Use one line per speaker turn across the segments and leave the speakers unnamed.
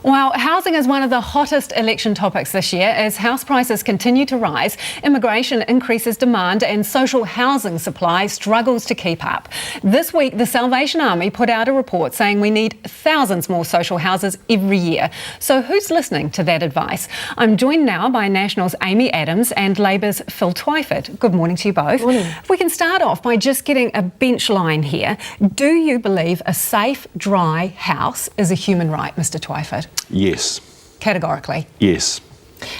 Well, housing is one of the hottest election topics this year as house prices continue to rise, immigration increases demand and social housing supply struggles to keep up. This week, the Salvation Army put out a report saying we need thousands more social houses every year. So who's listening to that advice? I'm joined now by National's Amy Adams and Labour's Phil Twyford. Good morning to you both.
Morning.
If we can start off by just getting a bench line here. Do you believe a safe, dry house is a human right, Mr. Twyford?
Yes.
Categorically?
Yes.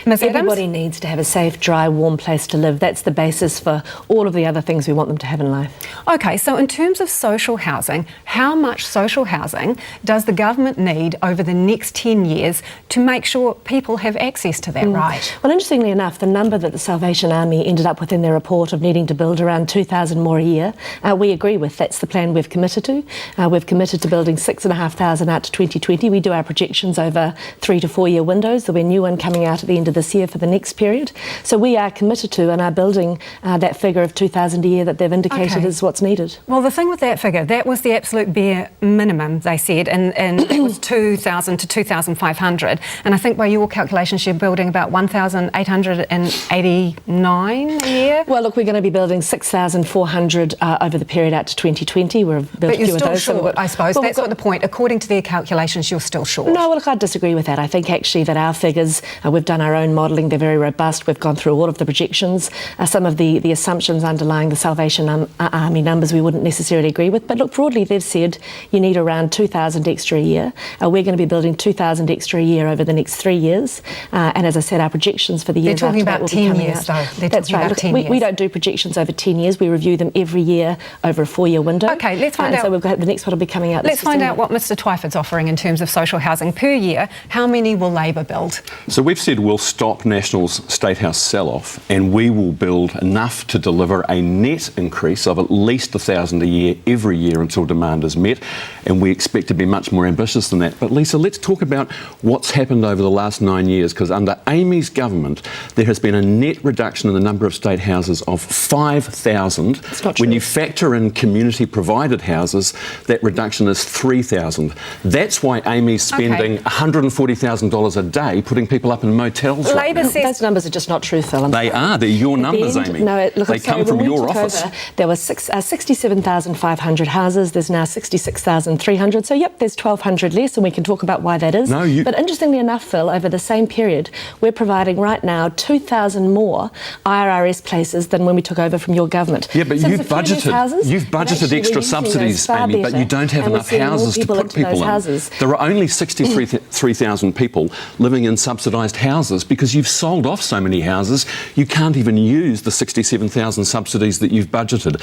Ms. Adams?
Everybody needs to have a safe, dry, warm place to live. That's the basis for all of the other things we want them to have in life.
OK, so in terms of social housing, how much social housing does the government need over the next 10 years to make sure people have access to that right?
Well, interestingly enough, the number that the Salvation Army ended up with in their report of needing to build around 2,000 more a year, we agree with. That's the plan we've committed to. We've committed to building 6,500 out to 2020. We do our projections over 3 to 4 year windows. There'll be a new one coming out at the end of this year for the next period. So we are committed to and are building that figure of 2,000 a year that they've indicated is what's needed.
Well, the thing with that figure, that was the absolute bare minimum, they said, and it was 2,000 to 2,500. And I think by your calculations, you're building about 1,889 a year?
Well, look, we're going to be building 6,400 over the period out to 2020. We've built
but you're
a few
still
of those.
short, I suppose. Well, that's not the point. According to their calculations, you're still short.
No, well, look, I disagree with that. I think actually that our figures, we've done our own modelling, they're very robust. We've gone through all of the projections. Some of the assumptions underlying the Salvation Army numbers we wouldn't necessarily agree with. But look, broadly, they've said you need around 2,000 extra a year. We're going to be building 2,000 extra a year over the next 3 years. And as I said, our projections for the years after that will be coming out. That's right. Look, we don't do projections over 10 years. We review them every year over a 4-year window.
OK, let's find out.
So we've got the next one will be coming out.
Let's find out what Mr. Twyford's offering in terms of social housing per year. How many will Labor build?
So we've said we'll stop National's State House sell-off and we will build enough to deliver a net increase of at least 1,000 a year every year until demand is met, and we expect to be much more ambitious than that. But Lisa, let's talk about what's happened over the last 9 years, because under Amy's government there has been a net reduction in the number of state houses of 5,000. When you factor in community provided houses, that reduction is 3,000. That's why Amy's spending $140,000 a day putting people up in motels.
Labor says
those numbers are just not true, Phil.
They are. They're your numbers, Amy.
No, look,
they come from your office.
There were 67,500 houses. There's now 66,300. So, yep, there's 1,200 less, and we can talk about why that is. But interestingly enough, Phil, over the same period, we're providing right now 2,000 more IRRS places than when we took over from your government.
Yeah, but you've budgeted extra subsidies, Amy, but you don't have enough houses to put people in. There are only 63,000 people living in subsidised houses because you've sold off so many houses, you can't even use the 67,000 subsidies that you've budgeted.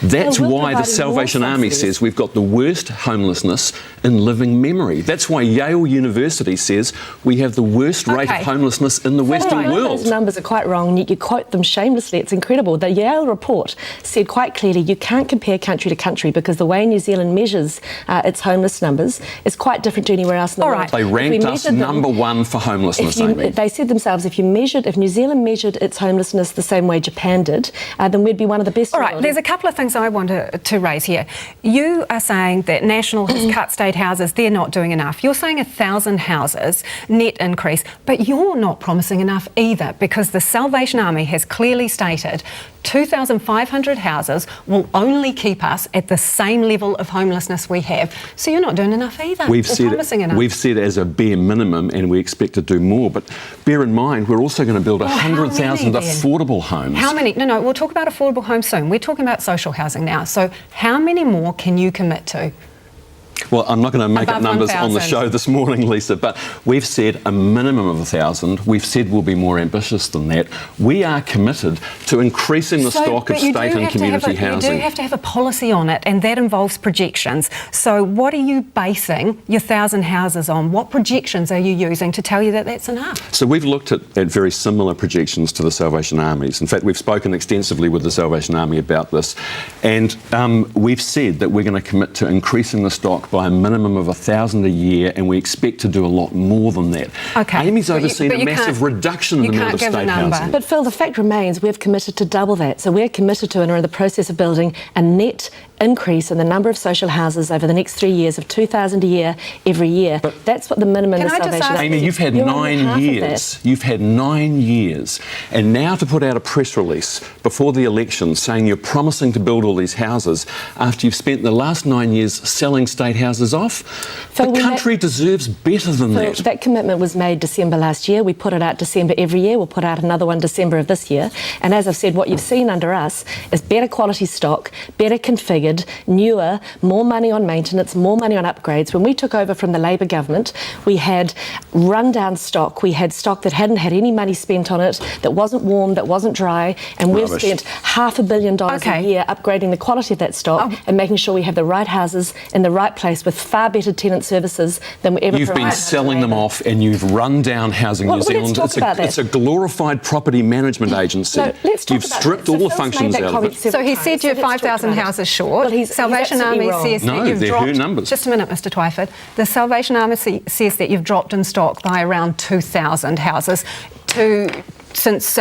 That's why the Salvation Army says we've got the worst homelessness in living memory. That's why Yale University says we have the worst rate of homelessness in the Western world.
Those numbers are quite wrong. You quote them shamelessly. It's incredible. The Yale report said quite clearly you can't compare country to country because the way New Zealand measures its homeless numbers is quite different to anywhere else in the world.
They ranked us number one for homelessness, Amy.
They said themselves, if New Zealand measured its homelessness the same way Japan did, then we'd be one of the best.
All right, there's a couple of things I want to raise here. You are saying that National has cut state houses, they're not doing enough. You're saying 1,000 houses net increase, but you're not promising enough either, because the Salvation Army has clearly stated 2,500 houses will only keep us at the same level of homelessness we have. So you're not doing enough either.
We've said as a bare minimum, and we expect to do more. But bear in mind, we're also going to build 100,000 affordable homes.
How many? No, we'll talk about affordable homes soon. We're talking about social housing now. So how many more can you commit to?
Well, I'm not going to make up numbers on the show this morning, Lisa, but we've said a minimum of 1,000. We've said we'll be more ambitious than that. We are committed to increasing the stock of state and community housing.
You do have to have a policy on it, and that involves projections. So what are you basing your 1,000 houses on? What projections are you using to tell you that that's enough?
So we've looked at very similar projections to the Salvation Army's. In fact, we've spoken extensively with the Salvation Army about this, and we've said that we're going to commit to increasing the stock by a minimum of 1,000 a year, and we expect to do a lot more than that. Amy's overseen a massive reduction in the amount of state housing.
But Phil, the fact remains we've committed to double that. So we're committed to and are in the process of building a net increase in the number of social houses over the next 3 years of 2,000 a year every year. But that's what the minimum
Can
the
I just
Salvation
ask-
Amy, you've had
You're only half
9
of
years.
that.
You've had 9 years. And now to put out a press release before the election saying you're promising to build all these houses after you've spent the last 9 years selling state houses off,
Phil,
the country deserves better than
Phil,
that.
that commitment was made December last year. We put it out December every year. We'll put out another one December of this year. And as I've said, what you've seen under us is better quality stock, better configured, newer, more money on maintenance, more money on upgrades. When we took over from the Labor government, we had rundown stock. We had stock that hadn't had any money spent on it, that wasn't warm, that wasn't dry. And we've
Rubbish.
spent $500 million a year upgrading the quality of that stock and making sure we have the right houses in the right place with far better tenant services than we ever
You've
provided.
been selling them off and you've run down Housing New
Well, let's
Zealand.
talk about that.
It's a glorified property management agency.
No, let's talk
You've
about
stripped
that.
all
So
the
Phil's
functions
made that
out of
comment
it.
several
So he
times,
said you're
let's talk
5,000
about it.
houses short.
Well, he's
Salvation
absolutely
Army
wrong.
says
No,
that you've
they're her
dropped...
numbers.
Just a minute, Mr Twyford. The Salvation Army says that you've dropped in stock by around 2,000 houses since...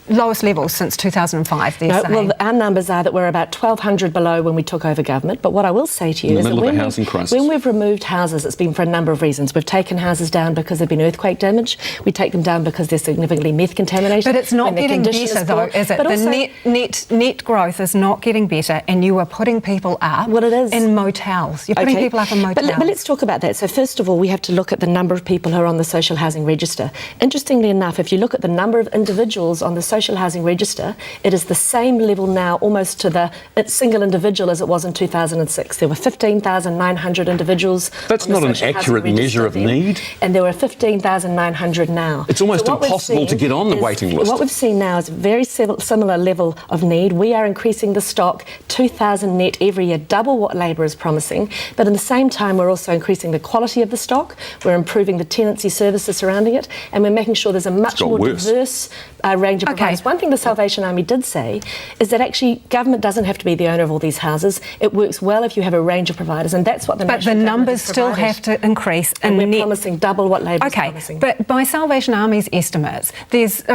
lowest levels since 2005, they're saying.
Well, our numbers are that we're about 1,200 below when we took over government. But what I will say to you is that when we've removed houses, it's been for a number of reasons. We've taken houses down because there've been earthquake damage. We take them down because they're significantly meth contaminated.
But it's not getting better, though, is it? The net growth is not getting better, and you are putting people up in motels. You're putting people up in motels.
But let's talk about that. So first of all, we have to look at the number of people who are on the social housing register. Interestingly enough, if you look at the number of individuals on the social housing register, it is the same level now almost to the single individual as it was in 2006. There were 15,900 individuals.
That's not an accurate measure of need.
And there were 15,900 now.
It's almost impossible to get on the waiting list.
What we've seen now is a very similar level of need. We are increasing the stock 2,000 net every year, double what Labor is promising. But at the same time, we're also increasing the quality of the stock. We're improving the tenancy services surrounding it. And we're making sure there's a much more diverse range of providers. One thing the Salvation Army did say is that actually government doesn't have to be the owner of all these houses. It works well if you have a range of providers, and that's what the national government
numbers still have to increase.
And we're promising double what Labor is promising.
But by Salvation Army's estimates,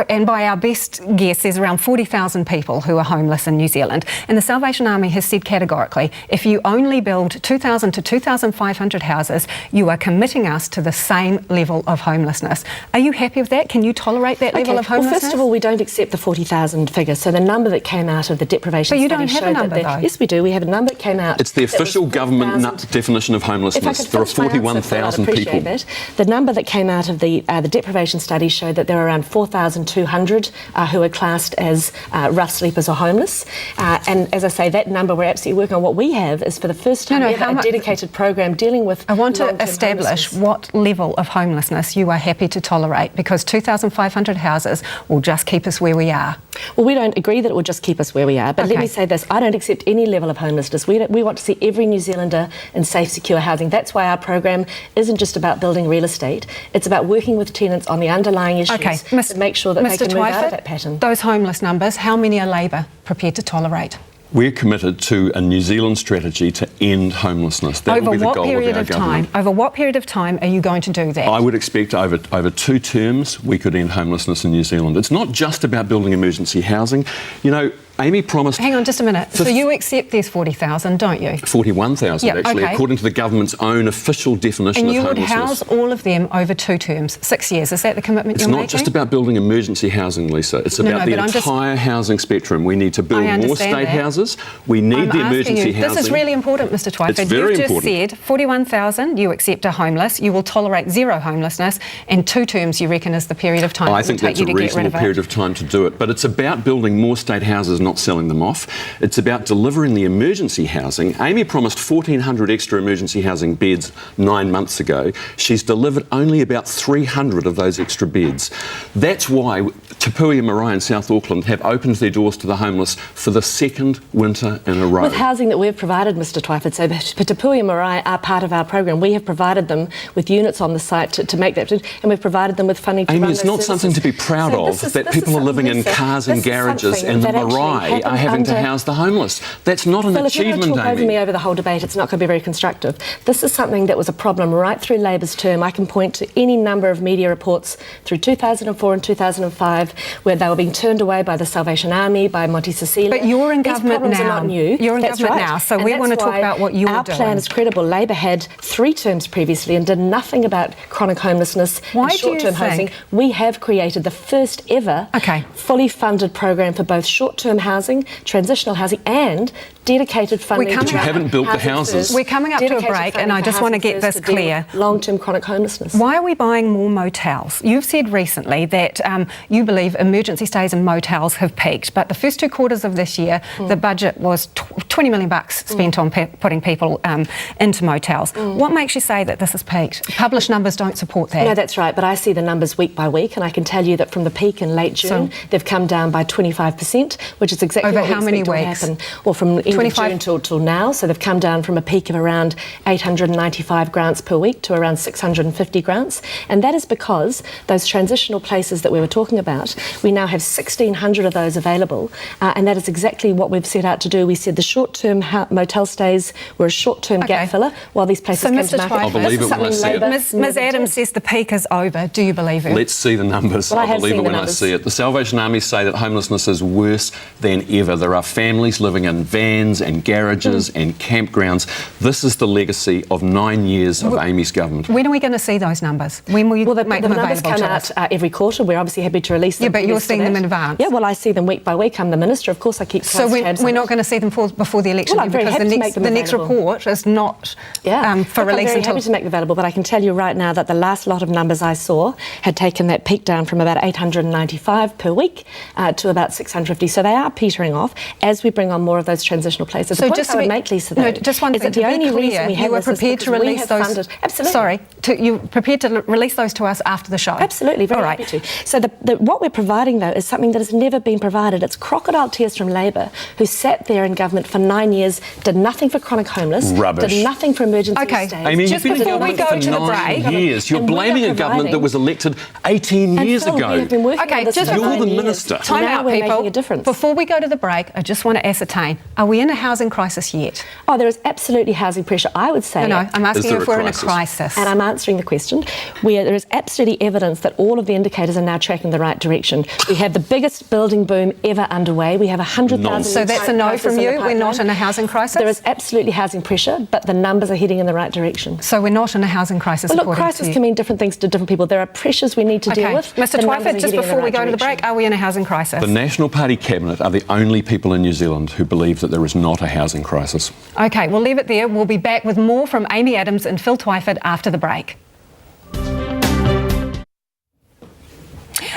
and by our best guess, there's around 40,000 people who are homeless in New Zealand. And the Salvation Army has said categorically, if you only build 2,000 to 2,500 houses, you are committing us to the same level of homelessness. Are you happy with that? Can you tolerate that level of homelessness?
Well, first of all, we don't accept the 40,000 figure. So the number that came out of the deprivation study
don't have a number, though.
Yes, we do. We have a number that came out.
It's the official government definition of homelessness. There are 41,000 people.
That. The number that came out of the deprivation study showed that there are around 4,200 who are classed as rough sleepers or homeless. And as I say, that number we're absolutely working on. What we have is for the first time ever a dedicated program dealing with
I want to establish what level of homelessness you are happy to tolerate, because 2,500 houses will just keep us where we are.
Well, we don't agree that it will just keep us where we are, but let me say this, I don't accept any level of homelessness. We want to see every New Zealander in safe, secure housing. That's why our program isn't just about building real estate, it's about working with tenants on the underlying issues to make sure that they can move out of that pattern.
Those homeless numbers, how many are Labor prepared to tolerate?
We're committed to a New Zealand strategy to end homelessness. That will be the goal of our government.
Over what period of time are you going to do that?
I would expect over 2 terms we could end homelessness in New Zealand. It's not just about building emergency housing. You know, Amy promised...
Hang on just a minute. So you accept there's 40,000, don't you?
41,000 actually, according to the government's own official definition of homelessness.
And you would house all of them over 2 terms, 6 years. Is that the commitment you're making?
It's not just about building emergency housing, Lisa. It's about the entire housing spectrum. We need to build more state houses. We need the emergency housing.
This is really important, Mr Twyford.
It's very important.
You've just said 41,000 you accept are homeless. You will tolerate zero homelessness, and 2 terms you reckon is the period of time
I think that's a reasonable period of time to do it. But it's about building more state houses, not selling them off. It's about delivering the emergency housing. Amy promised 1,400 extra emergency housing beds 9 months ago. She's delivered only about 300 of those extra beds. That's why Tupui Marae and South Auckland have opened their doors to the homeless for the 2nd winter in a row.
With housing that we've provided, Mr Twyford, so Tupui Marae are part of our program. We have provided them with units on the site to make that, and we've provided them with funding to run those
Amy, it's not something to be proud of that people are living in cars and garages and the Marae are having to house the homeless. That's not an achievement,
Amy. If you're going to talk over me over the whole debate, it's not going to be very constructive. This is something that was a problem right through Labor's term. I can point to any number of media reports through 2004 and 2005 have, where they were being turned away by the Salvation Army, by Monte Cecilia.
But you're in government
These problems
now.
are not new.
You're in
That's
government
right.
now, so
and
we
that's
want to talk
why
about what you're
our
doing.
plan is credible. Labor had 3 terms previously and did nothing about chronic homelessness
Why
and
do you
short-term housing.
think-
We have created the first ever fully funded program for both short-term housing, transitional housing, and dedicated funding.
But you
haven't built the houses.
We're coming up to a break, and I just want to get this clear.
Long-term chronic homelessness.
Why are we buying more motels? You've said recently that you believe emergency stays in motels have peaked, but the first 2 quarters of this year, the budget was $20 million spent on putting people into motels. What makes you say that this has peaked? Published numbers don't support that.
No, that's right, but I see the numbers week by week, and I can tell you that from the peak in late June, they've come down by 25%, which is exactly
over
what we
how many
expect
weeks?
to happen. Well, from end of June till now, so they've come down from a peak of around 895 grants per week to around 650 grants, and that is because those transitional places that we were talking about, we now have 1,600 of those available, and that is exactly what we've set out to do. We said the short-term motel stays were a short-term gap filler while these places
so
came
Mr.
to market.
I'll believe it when I see it.
Ms. Adams says the peak is over. Do you believe her?
Let's see the numbers.
Well, I
I
have
believe
seen
it
the
when I
numbers.
see it. The Salvation Army say that homelessness is worse than ever. There are families living in vans and garages and campgrounds. This is the legacy of 9 years of Amy's government.
When are we going to see those numbers? When will you make them
numbers
available
come
to
out
us?
every quarter. We're obviously happy to release them.
Yeah, but you're seeing them in
that.
advance.
Yeah, well, I see them week by week. I'm the minister. Of course, I keep
So
close tabs on
we're
it.
not going to see them before the election
Well, I'm very
because
happy to make them
the next
available.
report is not for
Look,
release
I'm very
until...
happy to make them available, but I can tell you right now that the last lot of numbers I saw had taken that peak down from about 895 per week to about 650. So they are petering off as we bring on more of those transitional places.
So
the point
just
I
to
would
be,
make, Lisa, though,
just one
is
thing
that the
to be
only reason
clear,
we have
you were
this is
prepared to
because we
release
have
those.
funded. Absolutely.
Sorry, you prepared to release those to us after the show.
Absolutely, very
All right.
happy to. So what we're providing, though, is something that has never been provided. It's crocodile tears from Labor, who sat there in government for 9 years, did nothing for chronic homeless,
Rubbish.
did nothing for emergency
Okay.
stays.
Amy,
Just
you've been
before we
in
go
government
to
for
the
9
break-
years. You're
And we are
blaming a government that was elected 18 years
And Phil,
ago.
we have been working
Okay,
on this
just
for
You're
9
the
years.
minister.
Time
Now
out,
we're
people.
making a difference.
Before we go to the break, I just want to ascertain, are we in a housing crisis yet?
Oh, there is absolutely housing pressure. I would say.
No, I'm asking
Is there
if
a
we're in a
crisis?
crisis.
And I'm answering the question. There is absolutely evidence that all of the indicators are now tracking the right direction. We have the biggest building boom ever underway. We have 100,000.
Nonsense.
So that's a no
houses
from
in the
you? We're not
pipeline.
in a housing crisis?
There is absolutely housing pressure, but the numbers are heading in the right direction.
So we're not in a housing crisis,
Well, look,
according
crisis
to you.
can mean different things to different people. There are pressures we need to deal with.
Mr.
The numbers are
Twyford, just
heading in the
before we
right
go to the
direction.
break, are we in a housing crisis?
The National Party cabinet are the only people in New Zealand who believe that there is not a housing crisis.
OK, we'll leave it there. We'll be back with more from Amy Adams and Phil Twyford after the break.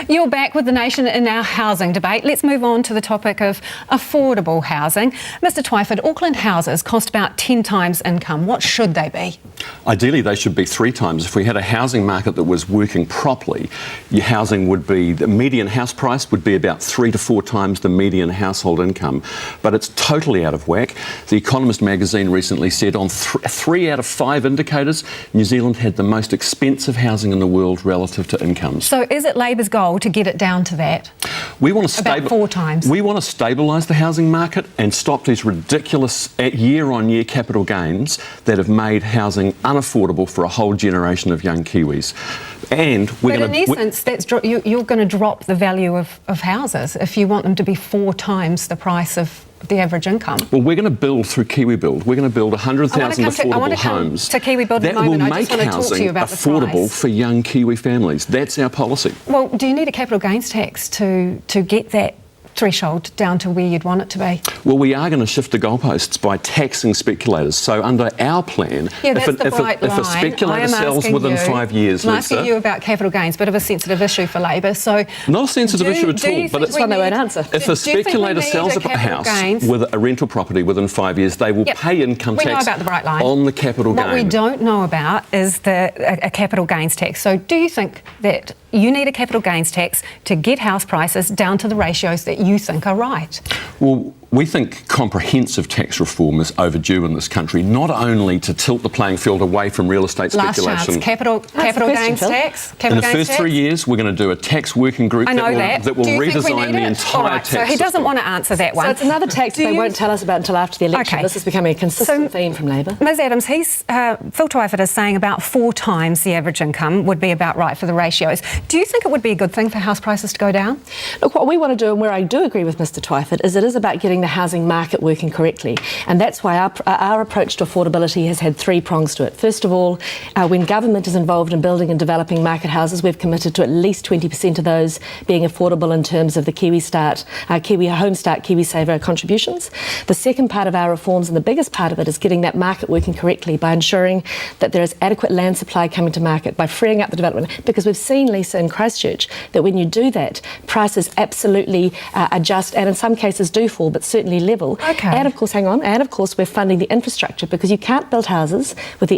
You're back with the nation in our housing debate. Let's move on to the topic of affordable housing. Mr. Twyford, Auckland houses cost about 10 times income. What should they be?
Ideally, they should be 3 times. If we had a housing market that was working properly, your housing would be, the median house price would be about 3 to 4 times the median household income. But it's totally out of whack. The Economist magazine recently said on 3 out of 5 indicators, New Zealand had the most expensive housing in the world relative to incomes.
So is it Labor's goal to get it down to that?
We want to
About 4 times.
We want to stabilise the housing market and stop these ridiculous year-on-year capital gains that have made housing unaffordable for a whole generation of young Kiwis. And we're
But in essence, you're going to drop the value of houses if you want them to be 4 times the price of the average income.
Well, we're going to build through Kiwi Build. We're going to build 100,000 affordable homes.
To Kiwi Build in a
that will
moment. I
make
just want to talk to
housing
you about the
affordable
price.
for young Kiwi families. That's our policy.
Well, do you need a capital gains tax to get that threshold down to where you'd want it to be?
Well, we are going to shift the goalposts by taxing speculators. So under our plan,
Yeah, that's
if
the bright
a
line.
speculator sells within 5 years,
I'm asking you about capital gains, bit of a sensitive issue for Labor. So
not a sensitive issue at all, but it's
one they won't answer.
If a speculator sells a house with a rental property within 5 years, they will pay income tax
we know about the bright line.
on the capital gain.
What we don't know about is a capital gains tax. So do you think that you need a capital gains tax to get house prices down to the ratios that you think are right?
Well, We think comprehensive tax reform is overdue in this country, not only to tilt the playing field away from real estate speculation.
Last chance, capital gains tax.
In the first 3 years, we're going to do a tax working group that will redesign the entire tax
So he doesn't want to answer that one.
So it's another tax they won't tell us about until after the election.
Okay.
This is becoming a consistent theme from Labour.
Ms Adams, Phil Twyford is saying about 4 times the average income would be about right for the ratios. Do you think it would be a good thing for house prices to go down?
Look, what we want to do, and where I do agree with Mr Twyford, is it is about getting the housing market working correctly. And that's why our approach to affordability has had 3 prongs to it. First of all, when government is involved in building and developing market houses, we've committed to at least 20% of those being affordable in terms of the Kiwi Home Start, Kiwi Saver contributions. The second part of our reforms, and the biggest part of it, is getting that market working correctly by ensuring that there is adequate land supply coming to market, by freeing up the development. Because we've seen, Lisa, in Christchurch, that when you do that, prices absolutely adjust and in some cases do fall, but certainly level.
Okay.
And of course, we're funding the infrastructure, because you can't build houses with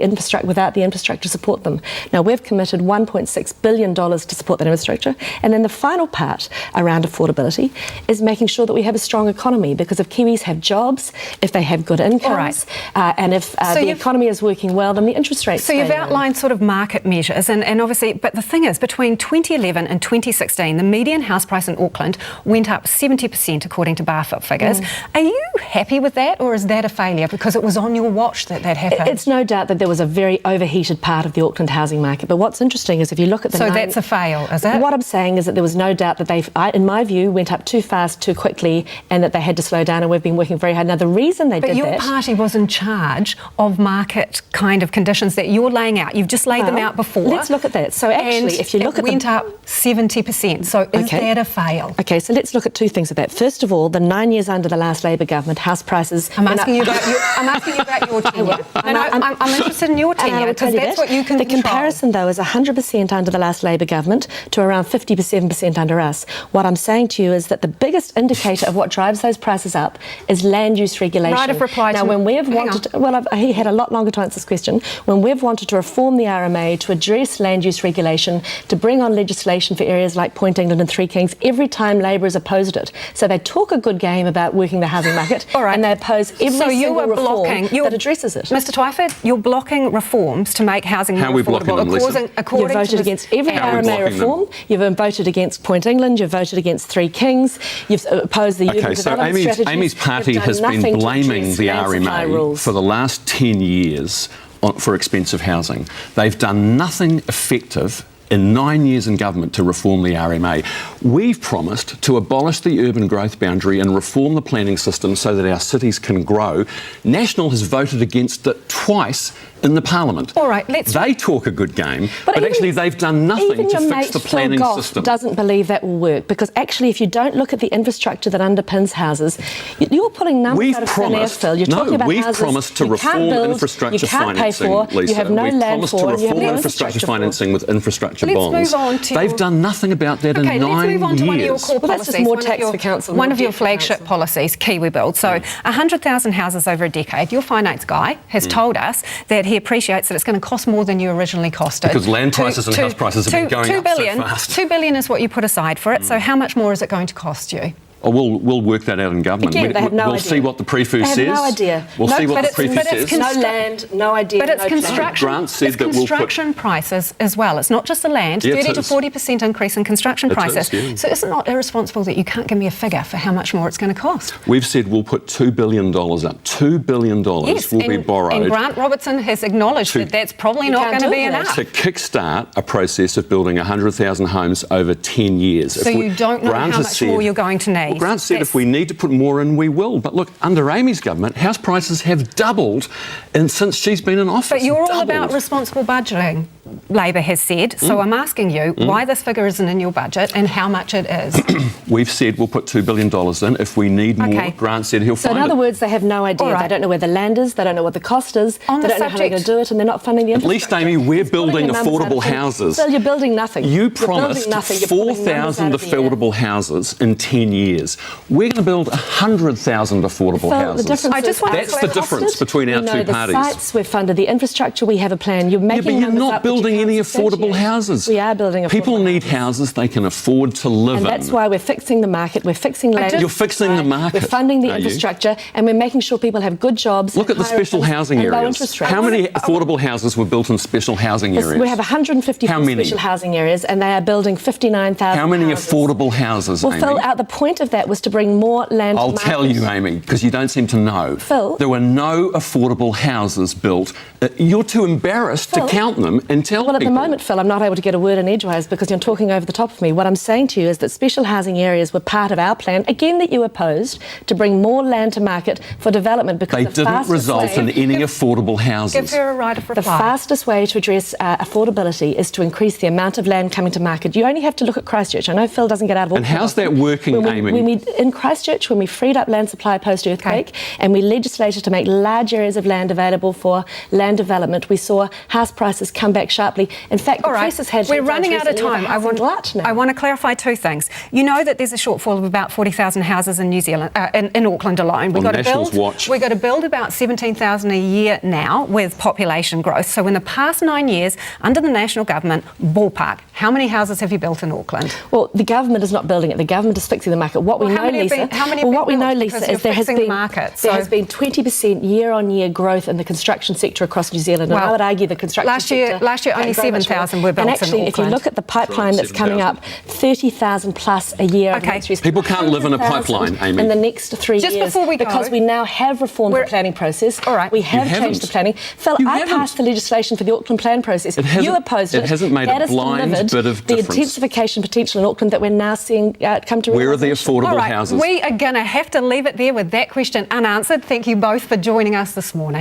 without the infrastructure to support them. Now, we've committed $1.6 billion to support that infrastructure. And then the final part around affordability is making sure that we have a strong economy, because if Kiwis have jobs, if they have good incomes, and if the economy is working well, then the interest rates
So you've outlined sort of market measures, and obviously, but the thing is, between 2011 and 2016, the median house price in Auckland went up 70% according to Barfoot figures. Are you happy with that, or is that a failure because it was on your watch that happened?
It's no doubt that there was a very overheated part of the Auckland housing market, but what's interesting is if you look at the...
So that's a fail, is it?
What I'm saying is that there was no doubt that in my view, went up too fast, too quickly, and that they had to slow down, and we've been working very hard. Now, the reason they did that...
But your party was in charge of market kind of conditions that you're laying out. You've just laid them out before.
Let's look at that. So actually, if you look at
it went up 70%. So is that a fail?
Okay, so let's look at 2 things of that. First of all, the 9 years under the last Labour government, house prices...
I'm asking you about your tenure. I'm interested in your tenure, because that's what you can
The
control.
comparison, though, is 100% under the last Labour government to around 57% under us. What I'm saying to you is that the biggest indicator of what drives those prices up is land use regulation.
Right of reply
now, when we have wanted... he had a lot longer to answer this question. When we've wanted to reform the RMA, to address land use regulation, to bring on legislation for areas like Point England and Three Kings, every time Labour has opposed it. So they talk a good game about working the housing market, and they oppose every single reform that addresses it.
Mr Twyford, you're blocking reforms to make housing more affordable.
How are we blocking them, Lisa?
You've voted against every RMA reform. You've voted against Point England. You've voted against Three Kings. You've opposed the urban development strategy.
Amy's party has been blaming the RMA for the last 10 years for expensive housing. They've done nothing effective in 9 years in government to reform the RMA. We've promised to abolish the urban growth boundary and reform the planning system so that our cities can grow. National has voted against it twice in the Parliament.
All right,
They talk a good game, but actually they've done nothing to fix the planning system.
Doesn't believe that will work, because actually, if you don't look at the infrastructure that underpins houses, you're putting numbers out of thin air, Phil. You're talking about houses
promised to reform
you
infrastructure
can't
financing,
pay for,
Lisa.
you have no land for,
and you have no infrastructure financing with infrastructure bonds.
Let's move on to...
They've done nothing about that in 9 years.
Let's move on to one of your core policies.
That's just more tax for council.
One of your flagship policies, Kiwi Build. So 100,000 houses over a decade. Your finance guy has told us that he appreciates that it's going to cost more than you originally costed.
Because land prices and house prices have been going up so fast.
$2 billion is what you put aside for it. So how much more is it going to cost you?
Oh, we'll work that out in government.
Again, they have no
we'll
idea.
see what the prefoo says.
They have no idea.
We'll see what the prefoo says.
No land, no idea.
But it's construction prices as well. It's not just the land. 30 to 40% increase in construction prices. So is it not irresponsible that you can't give me a figure for how much more it's going to cost?
We've said we'll put $2 billion up. $2 billion will be borrowed.
And Grant Robertson has acknowledged that that's probably not going to be enough.
To kickstart a process of building 100,000 homes over 10 years.
So you don't know how much more you're going to need.
Well, Grant said if we need to put more in, we will. But look, under Amy's government, house prices have doubled since she's been in office.
But you're all about responsible budgeting, Labor has said. So I'm asking you why this figure isn't in your budget and how much it is.
We've said we'll put $2 billion in. If we need more, Grant said he'll find it.
So in other words, they have no idea. They don't know where the land is. They don't know what the cost is. They don't know how they're going to do it, and they're not funding the infrastructure.
At least, Amy, we're building affordable houses.
So you're building nothing.
You promised 4,000 affordable houses in 10 years. We're going to build 100,000 affordable houses.
That's
the difference between our two parties.
The sites, we've funded the infrastructure, we have a plan. You're making
but you're not building building any affordable
associations.
houses.
We are building affordable
People need
houses.
houses they can afford to live
And
in.
that's why we're fixing the market, we're fixing land.
You're fixing the market,
We're funding the
are you?
infrastructure, and we're making sure people have good jobs.
Look at the
higher
special
incomes,
housing
and low
areas.
interest rates.
How many affordable houses were built in special housing areas?
We have 150
How many?
special housing areas, and they are building 59,000
How many
houses.
affordable houses,
Well,
Amy?
Phil, the point of that was to bring more land
I'll
to market.
tell you, Amy, because you don't seem to know.
Phil?
There were no affordable houses built. You're too embarrassed
Phil?
to count them and tell
Well, at the
people.
moment, Phil, I'm not able to get a word in edgewise because you're talking over the top of me. What I'm saying to you is that special housing areas were part of our plan, again, that you opposed, to bring more land to market for development because
They
the
didn't
fastest
result
way-
in any affordable houses.
Give her a right of
The
reply.
fastest way to address affordability is to increase the amount of land coming to market. You only have to look at Christchurch. I know Phil doesn't get out of
And
Auckland
how's
often.
that working, Amy?
In Christchurch, when we freed up land supply post-earthquake and we legislated to make large areas of land available for land development, we saw house prices come back sharply. In fact, the
All right,
press has had
we're
headlines
running out of
recently
time.
a housing glut now.
I want to clarify two things. You know that there's a shortfall of about 40,000 houses in New Zealand, in Auckland alone. We've
On
got to
Nationals
build.
Watch.
We've got to build about 17,000 a year now with population growth. So in the past 9 years, under the national government, ballpark, how many houses have you built in Auckland?
Well, the government is not building it. The government is fixing the market. What we
Well,
know,
how many have
Lisa,
been- how many have
well,
been
what we know,
built?
Lisa,
Because
is there
you're
has
fixing the
been
market,
there
so-
has been 20% year-on-year growth in the construction sector across New Zealand. And I would argue the construction
last year
sector
only
can't grow much more.
7,000 were built
And actually,
in
if you
Auckland.
look at the pipeline that's coming up, 30,000 plus a year. over the
Okay.
next few years.
People can't live in a
100,000
pipeline, Amy.
In the next 3
Just
years,
before we go,
because we now have reformed the
we're-
planning process.
All right.
We have
You
changed the
haven't.
planning. Phil,
You
I
haven't.
passed the legislation for the Auckland plan process.
It hasn't-
You opposed it.
it hasn't made a
That has
blind
delivered
bit of
the
difference.
intensification potential in Auckland that we're now seeing come to
Where are the
realisation.
affordable
All right,
houses?
we are going to have to leave it there with that question unanswered. Thank you both for joining us this morning.